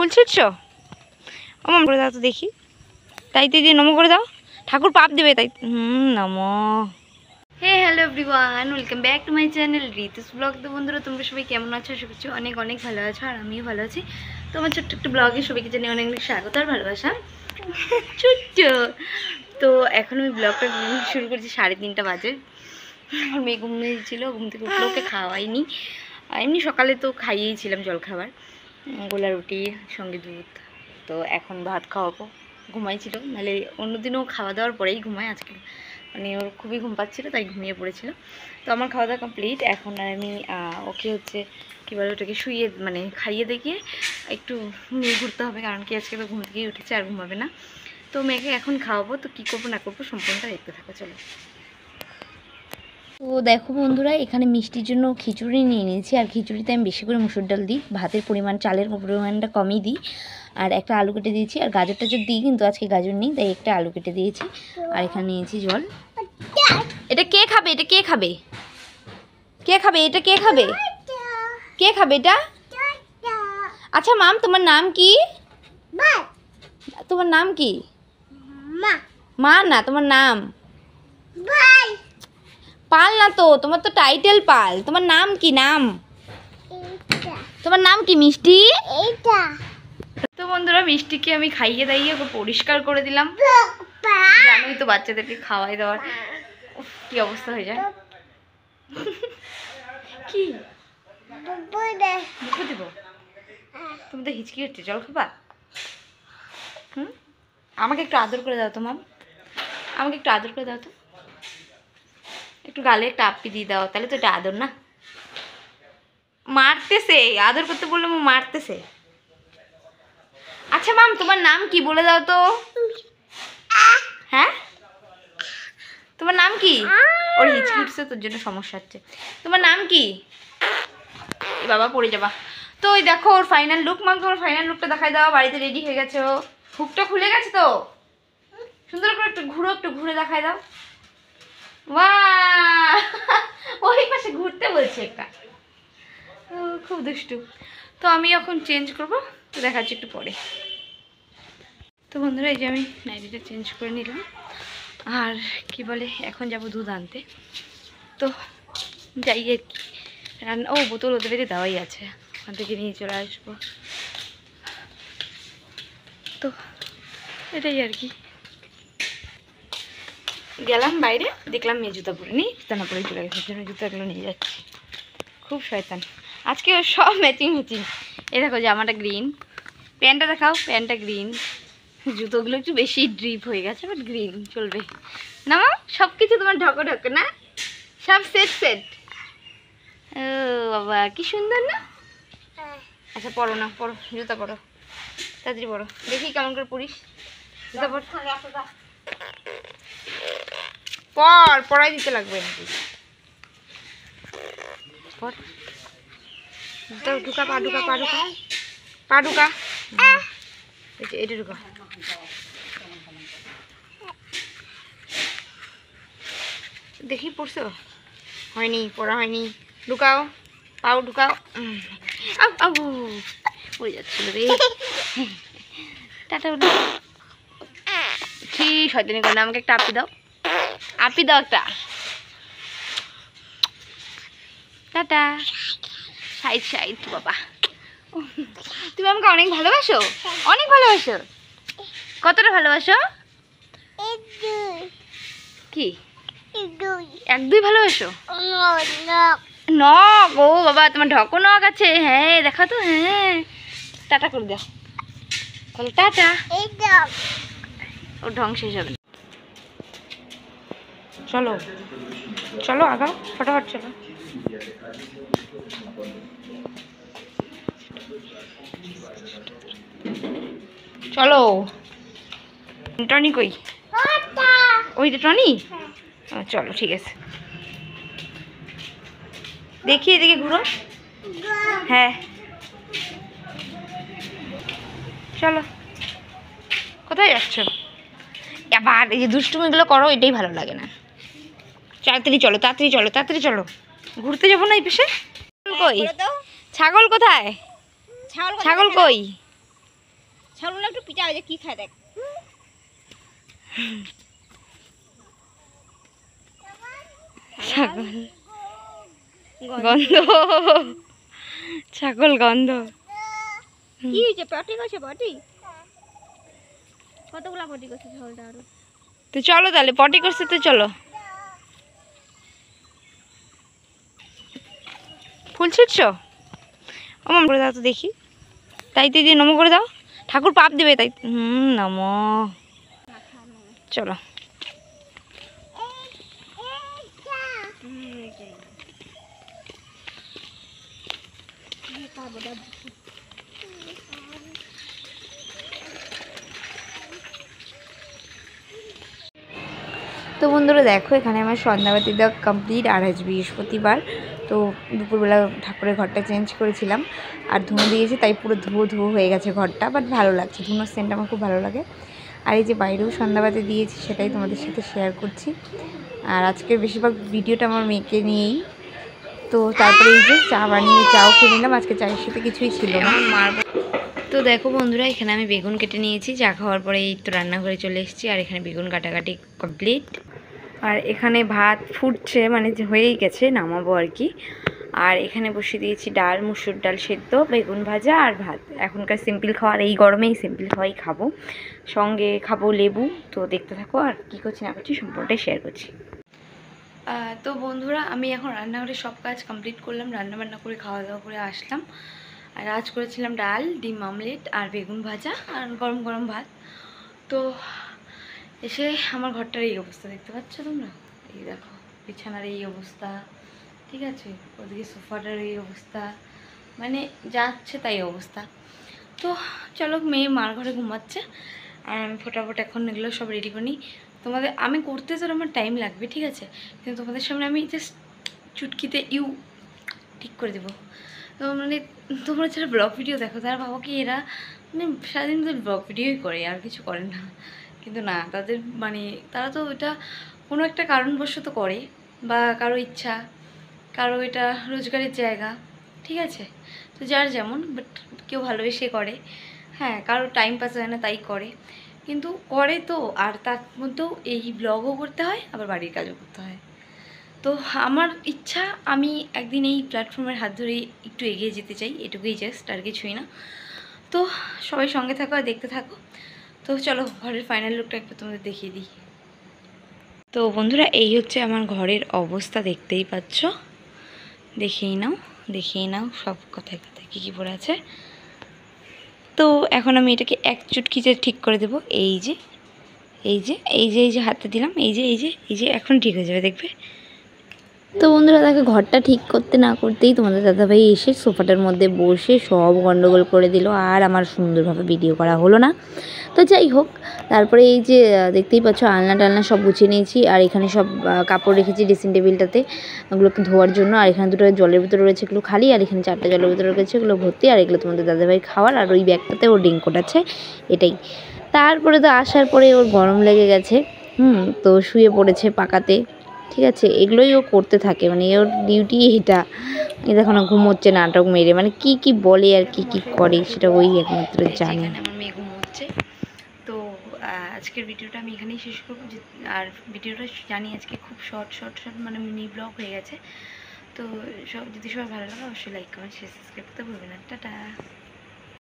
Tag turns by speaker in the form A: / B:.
A: ফুল ছিটছো? নম করে দাও তো দেখি। তাই দিদি নম করে দাও, ঠাকুর পাপ দেবে তাই। নম। Hey hello everyone, welcome back to my channel Ritu's blog. তো বন্ধুরা তোমরা সবাই কেমন আছো? আশা করছি অনেক অনেক ভালো আছো, আর আমিও ভালো আছি। তো আমার ছোট্ট একটু ব্লগে সবাইকে জানিয়ে অনেক অনেক স্বাগত আর ভালোবাসা। ছোট্ট তো এখন আমি ব্লগটা শুরু করছি 3:30 বাজে। আমার মেয়ে ঘুমিয়েছিল, ঘুম থেকে উঠলে ওকে খাওয়াইনি। এমনি সকালে তো খাইয়েছিলাম জলখাবার, গোলা রুটি সঙ্গে দুধ। তো এখন ভাত খাওয়াবো। ঘুমাইছিল, নাহলে অন্যদিনও খাওয়া দাওয়ার পরেই ঘুমায়। আজকে মানে ওর খুবই ঘুম পাচ্ছিলো তাই ঘুমিয়ে পড়েছিল। তো আমার খাওয়া দাওয়া কমপ্লিট। এখন আমি ওকে হচ্ছে কী বলে ওটাকে শুইয়ে মানে খাইয়ে দেখিয়ে একটু নিয়ে ঘুরতে হবে, কারণ কি আজকে তো ঘুম থেকেই উঠেছে আর ঘুমাবে না। তো মেয়েকে এখন খাওয়াবো। তো কী করবো না করবো সম্পূর্ণটা দেখতে থাকো, চলো। তো দেখো বন্ধুরা, এখানে মিষ্টির জন্য খিচুড়ি নিয়ে নিয়েছি। আর খিচুড়িতে আমি বেশি করে মুসুর ডাল দিই, ভাতের পরিমাণ চালের পরিমাণটা কমই দিই। আর একটা আলু কেটে দিয়েছি, আর গাজরটা যদি দিই, কিন্তু আজকে গাজর নেই তাই একটা আলু কেটে দিয়েছি। আর এখানে নিয়েছি জল। এটা কে খাবে? এটা কে খাবে? কে খাবে এটা? কে খাবে? কে খাবে এটা? আচ্ছা মাম, তোমার নাম কি? তোমার নাম কি? মা না, তোমার নাম পাল না তো, তোমার তো টাইটেল পাল। তোমার নাম কি? নাম তোমার নাম কি? মিষ্টি। তো বন্ধুরা, মিষ্টিকে আমি খাইয়ে দাইয়ে ওকে পরিষ্কার করে দিলাম। জানোই তো বাচ্চাদেরকে খাওয়াই দেওয়ার কি অবস্থা হয়ে যায়। কি দিব? তুমি তো হিচকি হচ্ছে, জল খাবা? আমাকে একটু আদর করে দাও তো মাম, আমাকে একটু আদর করে দাও তো, একটু গালে একটা আপ্পি দিয়ে দাও, তাহলে তো এটা আদর না। মারতেছে, আদর করতে বললে মারতেছে। আচ্ছা মাম, তোমার নাম কি বলে দাও তো। হ্যাঁ, তোমার নাম কি? ওর হিচকি উঠছে, তোর জন্য সমস্যা হচ্ছে। তোমার নাম কি? বাবা পড়ে যাবা। তো ওই দেখো ওর ফাইনাল লুক। মাম তোমার ফাইনাল লুকটা দেখাই দাও। বাড়িতে রেডি হয়ে গেছে ও, হুকটা খুলে গেছে তো, সুন্দর করে একটু ঘুরো, একটু ঘুরে দেখাই দাও। বাহ, ওই পাশে ঘুরতে বলছে একটা, খুব দুষ্টু। তো আমি এখন চেঞ্জ করবো, তো দেখাচ্ছি একটু পরে। তো বন্ধুরা, এই যে আমি নাইটিটা চেঞ্জ করে নিলাম। আর কি বলে, এখন যাব দুধ আনতে। তো যাই আর কি, রান্না ও বোতল ওদের বেড়ে দেওয়াই আছে, ওখান থেকে নিয়ে চলে আসবো। তো এটাই আর কি। গেলাম বাইরে, দেখলাম মেয়ে জুতা পরে নি, জুতা না পরে চলে গেছে, জন্য জুতাগুলো নিয়ে যাচ্ছি। খুব শয়তান আজকে, সব ম্যাচিং ম্যাচিং। এই দেখো জামাটা গ্রিন, প্যান্টটা দেখাও, প্যান্টটা গ্রিন, জুতোগুলো একটু বেশি ড্রিপ হয়ে গেছে, বাট গ্রিন চলবে না। সব কিছু তোমার ঢকো ঢকো না, সব সেট সেট। ও বাবা কি সুন্দর না। আচ্ছা পরো না, পরো জুতা পরো, তাড়াতাড়ি পরো, দেখি কেমন করে পরিস। জুতা পর, পর পড়াই দিতে লাগবে নাকি। পর ঢুকা, পা ঢুকা, পা ঢুকা, পা ঢুকা, এটা ঢুকা। দেখি পড়ছো? হয়নি, পড়া হয়নি। ঢুকাও, পাও ঢুকাও। পড়ে যাচ্ছিল রে। টাটা কি শয়তানি করে না, আমাকে একটা আপি দাও, আপি দাও একটা। টাটা। সাইড সাইড বাবা, তুমি আমাকে অনেক ভালোবাসো, অনেক ভালোবাসো। কতটা ভালোবাসো? কি এক দুই ভালোবাসো? নখ, ও বাবা তোমার ঢকো নখ আছে। হ্যাঁ দেখা তো, হ্যাঁ। টাটা করে দাও, বলো টাটা। ওর ঢং শেষ হবে। চলো চলো আগাও, ফটাফট চলো। চলো। টনি কই? ওই তো টনি। চলো ঠিক আছে, দেখি এদিকে ঘুরো। হ্যাঁ চলো। কোথায় যাচ্ছ? আবার এই যে দুষ্টুমিগুলো করো, এটাই ভালো লাগে না। তাড়াতাড়ি চলো, তাড়াতাড়ি চলো, তাড়াতাড়ি চলো। ঘুরতে যাবো না এই পেশে? কই ছাগল? কোথায় ছাগল? কই?
B: ছাগলগুলো একটু পিঠা হয়েছে, কি খায় দেখ।
A: ছাগল গন্ধ, ছাগল গন্ধ।
B: কি হয়েছে? পটি করছে? পটি কতগুলা পটি করছে ছাগলটা? আরো
A: তো চলো তাহলে, পটি করছে তো চলো। ফুল ছিটছো? আমার করে দাও তো দেখি। তাই দিদি নমো করে দাও, ঠাকুর পাপ দেবে তাই। নমো। চলো। তো বন্ধুরা দেখো, এখানে আমার সন্ধ্যাবাতি দেওয়া কমপ্লিট। আর আজ বৃহস্পতিবার, তো দুপুরবেলা ঠাকুরের ঘরটা চেঞ্জ করেছিলাম আর ধুনো দিয়েছি, তাই পুরো ধুয়ো ধুয়ো হয়ে গেছে ঘরটা, বাট ভালো লাগছে। ধুনোর সেন্ট আমার খুব ভালো লাগে। আর এই যে বাইরেও সন্ধ্যাবাতি দিয়েছি, সেটাই তোমাদের সাথে শেয়ার করছি। আর আজকের বেশিরভাগ ভিডিওটা আমার মেয়েকে নিয়েই। তো তারপরে এই যে চা বানিয়ে চাও খেয়ে নিলাম। আজকে চায়ের সাথে কিছুই ছিল না। তো দেখো বন্ধুরা, এখানে আমি বেগুন কেটে নিয়েছি। চা খাওয়ার পরে এই তো রান্নাঘরে চলে এসেছি। আর এখানে বেগুন কাটাকাটি কমপ্লিট। আর এখানে ভাত ফুটছে, মানে যে হয়েই গেছে, নামাবো আর কি। আর এখানে বসিয়ে দিয়েছি ডাল, মুসুর ডাল সেদ্ধ, বেগুন ভাজা আর ভাত। এখনকার সিম্পল খাওয়ার, এই গরমেই সিম্পল খাওয়াই খাবো। সঙ্গে খাবো লেবু। তো দেখতে থাকো, আর কী করছি না করছি সম্পূর্ণটাই শেয়ার করছি। তো বন্ধুরা, আমি এখন রান্নাঘরে সব কাজ কমপ্লিট করলাম, রান্নাবান্না করে খাওয়া দাওয়া করে আসলাম। আর আজ করেছিলাম ডাল, ডিম আমলেট আর বেগুন ভাজা আর গরম গরম ভাত। তো এসে আমার ঘরটার এই অবস্থা দেখতে পাচ্ছ তোমরা। এই দেখো, বিছানার এই অবস্থা, ঠিক আছে, ওদিকে সোফাটার এই অবস্থা, মানে যাচ্ছে তাই অবস্থা। তো চলো, মেয়ে মার ঘরে ঘুমাচ্ছে আর আমি ফটাফট এখন এগুলো সব রেডি করি। তোমাদের আমি করতে তো আমার টাইম লাগবে, ঠিক আছে, কিন্তু তোমাদের সামনে আমি জাস্ট চুটকিতে ঠিক করে দেবো। তো মানে তোমরা যারা ব্লগ ভিডিও দেখো তারা ভাবো কি এরা মানে সারাদিন তো ব্লগ ভিডিওই করে, আর কিছু করে না। কিন্তু না, তাদের মানে তারা তো এটা কোনো একটা কারণবশত করে, বা কারো ইচ্ছা, কারো এটা রোজগারের জায়গা, ঠিক আছে। তো যার যেমন, বাট কেউ ভালোবেসে করে, হ্যাঁ, কারো টাইম পাস হয় না তাই করে, কিন্তু করে তো। আর তার মধ্যেও এই ব্লগও করতে হয়, আবার বাড়ির কাজও করতে হয়। তো আমার ইচ্ছা আমি একদিন এই প্ল্যাটফর্মের হাত ধরে একটু এগিয়ে যেতে চাই, এটুকুই জাস্ট, আর কিছুই না। তো সবাই সঙ্গে থাকো আর দেখতে থাকো। তো চলো, ঘরের ফাইনাল লুকটা একটু তোমাদের দেখিয়ে দিই। তো বন্ধুরা, এই হচ্ছে আমার ঘরের অবস্থা, দেখতেই পাচ্ছ। দেখেই নাও সব কথায় কথায় কী কী পড়ে আছে। তো এখন আমি এটাকে এক চুটকিতে ঠিক করে দেবো। এই যে হাতে দিলাম, এই যে এখন ঠিক হয়ে যাবে, দেখবে। তো বন্ধুরা দেখো, ঘরটা ঠিক করতে না করতেই তোমাদের দাদাভাই এসে সোফাটার মধ্যে বসে সব গন্ডগোল করে দিল, আর আমার সুন্দরভাবে ভিডিও করা হলো না। তো যাই হোক, তারপরে এই যে দেখতেই পাচ্ছ আলনা টালনা সব গুছিয়ে নিয়েছি। আর এখানে সব কাপড় রেখেছি ড্রেসিং টেবিলটাতে, ওগুলোকে ধোয়ার জন্য। আর এখানে দুটো জলের ভিতরে রয়েছে, এগুলো খালি। আর এখানে 4টা জলের ভিতরে রয়েছে, এগুলো ভর্তি। আর এগুলো তোমাদের দাদাভাই খাওয়ার। আর ওই ব্যাগটাতে ওর রেইনকোট আছে, এটাই। তারপরে তো আসার পরে ওর গরম লেগে গেছে, তো শুয়ে পড়েছে পাকাতে, ঠিক আছে। এগুলোই ও করতে থাকে, মানে ওর ডিউটি এটা। এ দেখো না, ঘুমোচ্ছে নাটক মেরে, মানে কি বলে আর কি করে সেটা ওই একমাত্র জানে। আমার মেয়ে ঘুমোচ্ছে। তো আজকের ভিডিওটা আমি এখানেই শেষ করবো। আর ভিডিওটা জানি আজকে খুব শর্ট মানে মিনি ব্লগ হয়ে গেছে। তো যদি সবাই ভালো লাগে অবশ্যই লাইক কমেন্ট শেয়ার সাবস্ক্রাইব করতে ভুলবেন না। টাটা।